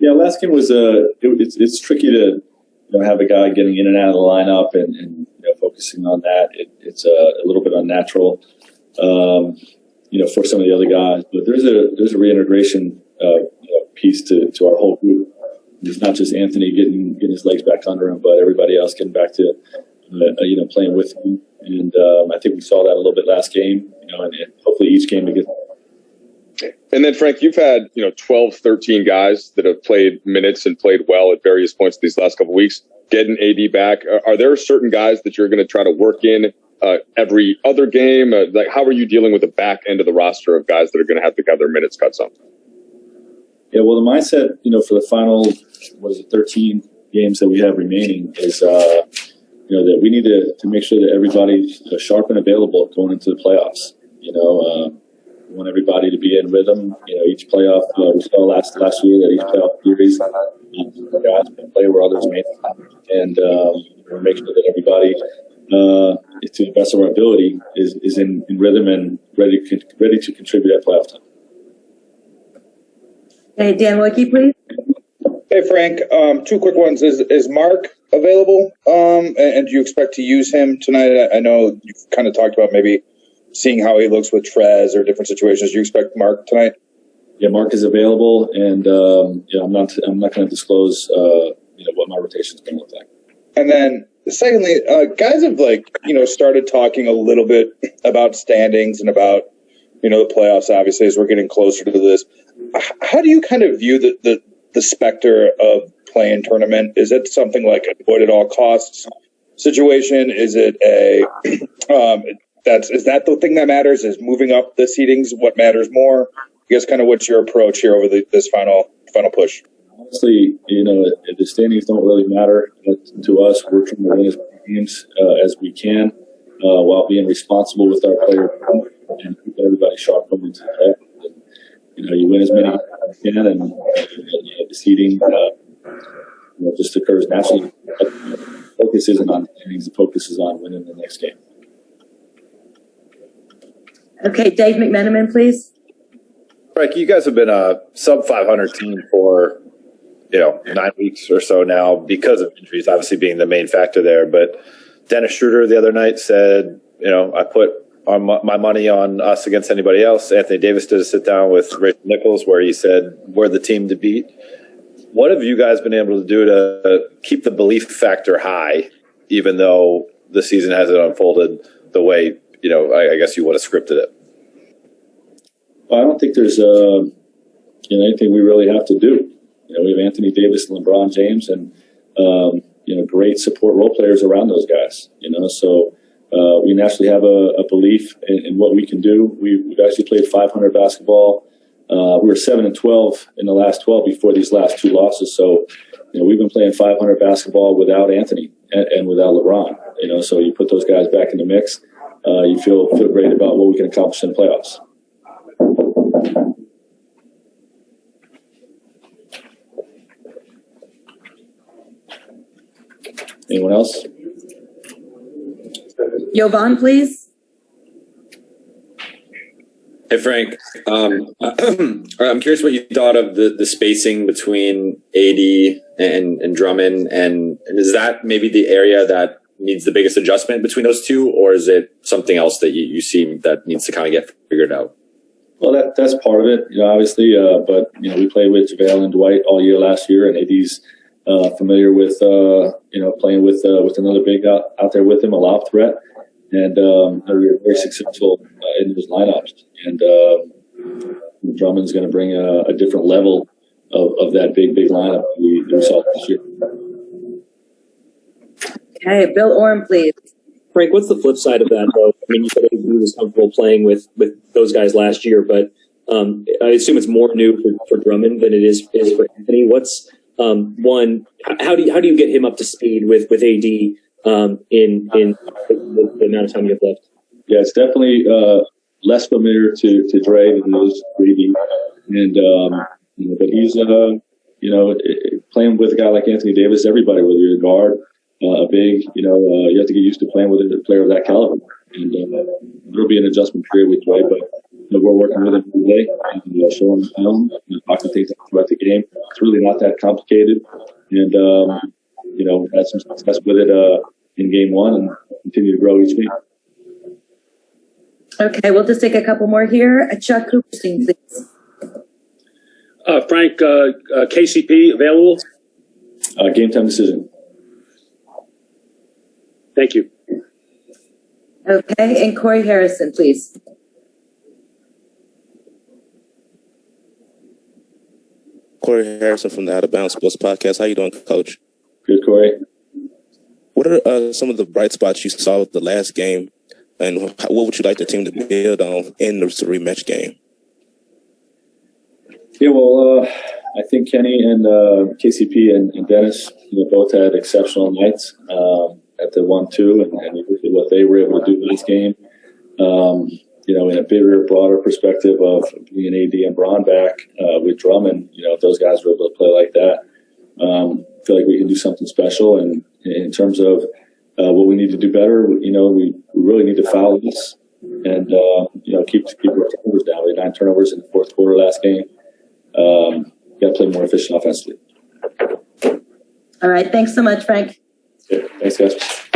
Yeah, last game was it's tricky to have a guy getting in and out of the lineup and focusing on that. It's a little bit unnatural, for some of the other guys. But there's a reintegration piece to our whole group. It's not just Anthony getting his legs back under him, but everybody else getting back to playing with him. And I think we saw that a little bit last game. And hopefully each game we get. And then, Frank, you've had 12, 13 guys that have played minutes and played well at various points these last couple of weeks. Getting AD back, are there certain guys that you're going to try to work in every other game? How are you dealing with the back end of the roster of guys that are going to have their minutes cut some? Yeah, well, the mindset, for the final, 13 games that we have remaining is, that we need to make sure that everybody's sharp and available going into the playoffs. We want everybody to be in rhythm. Each playoff, we saw last year that each playoff series, guys can play where others may not. And make sure that everybody, to the best of our ability, is in rhythm and ready to contribute at playoff time. Hey, Dan Wicke, please. Hey, Frank. 2 quick ones. Is Mark available? And do you expect to use him tonight? I know you've kind of talked about maybe seeing how he looks with Trez or different situations. Do you expect Mark tonight? Yeah, Mark is available, and I'm not going to disclose what my rotation is going to look like. And then, secondly, guys have started talking a little bit about standings and about the playoffs. Obviously, as we're getting closer to this, how do you kind of view the specter of play-in tournament? Is it something like avoid at all costs situation? Is it is that the thing that matters? Is moving up the seedings what matters more? I guess kind of what's your approach here over this final push? Honestly, the standings don't really matter to us. We're trying to win as many games as we can while being responsible with our players and keep everybody sharp going into the playoffs. You win as many as you can, and the seeding just occurs naturally. The focus isn't on standings. The focus is on winning the next game. Okay, Dave McMenamin, please. Frank, you guys have been a sub-500 team for 9 weeks or so now because of injuries, obviously being the main factor there. But Dennis Schroeder the other night said, I put my money on us against anybody else. Anthony Davis did a sit-down with Rachel Nichols where he said, we're the team to beat. What have you guys been able to do to keep the belief factor high, even though the season hasn't unfolded the way, I guess you would have scripted it? Well, I don't think there's anything we really have to do. We have Anthony Davis and LeBron James and, great support role players around those guys, So we naturally have a belief in what we can do. We've actually played 500 basketball. We were 7-12 in the last 12 before these last 2 losses. So, we've been playing 500 basketball without Anthony and without LeBron. So you put those guys back in the mix. You feel great about what we can accomplish in the playoffs. Anyone else? Jovan, please. Hey, Frank. I'm curious what you thought of the spacing between AD and Drummond, and is that maybe the area that needs the biggest adjustment between those two, or is it something else that you see that needs to kind of get figured out? Well, that's part of it, obviously. But we played with JaVale and Dwight all year last year, and AD's familiar with playing with another big out there with him, a lob threat, and they're very successful in those lineups. And Drummond's going to bring a different level of that big lineup we saw this year. Okay, Bill Oram, please. Frank, what's the flip side of that, though? I mean, you said he was comfortable playing with those guys last year, but I assume it's more new for Drummond than it is for Anthony. What's one? How do you get him up to speed with AD in the amount of time you have left? Yeah, it's definitely less familiar to Dre than those 3D, and but he's playing with a guy like Anthony Davis. Everybody, whether you're a guard, a big, you have to get used to playing with a player of that caliber. And there'll be an adjustment period with Dre, but we're working with them today and showing them, talking things throughout the game. It's really not that complicated, and had some success with it in game one, and continue to grow each week. Okay, we'll just take a couple more here. Chuck Cooperstein, please. Frank, KCP available? Game time decision. Thank you. Okay, and Corey Harrison, please. Corey Harrison from the Out of Bounds Sports Podcast. How you doing, Coach? Good, Corey. What are some of the bright spots you saw with the last game, and what would you like the team to build on in this rematch game? Yeah, well, I think Kenny and KCP and Dennis, both had exceptional nights at the 1-2, and what they were able to do in this game. In a bigger, broader perspective of being AD and Braun back with Drummond, if those guys were able to play like that, I feel like we can do something special. And in terms of what we need to do better, we really need to foul this and keep our turnovers down. We had 9 turnovers in the fourth quarter last game. Got to play more efficient offensively. All right, thanks so much, Frank. Yeah, thanks, guys.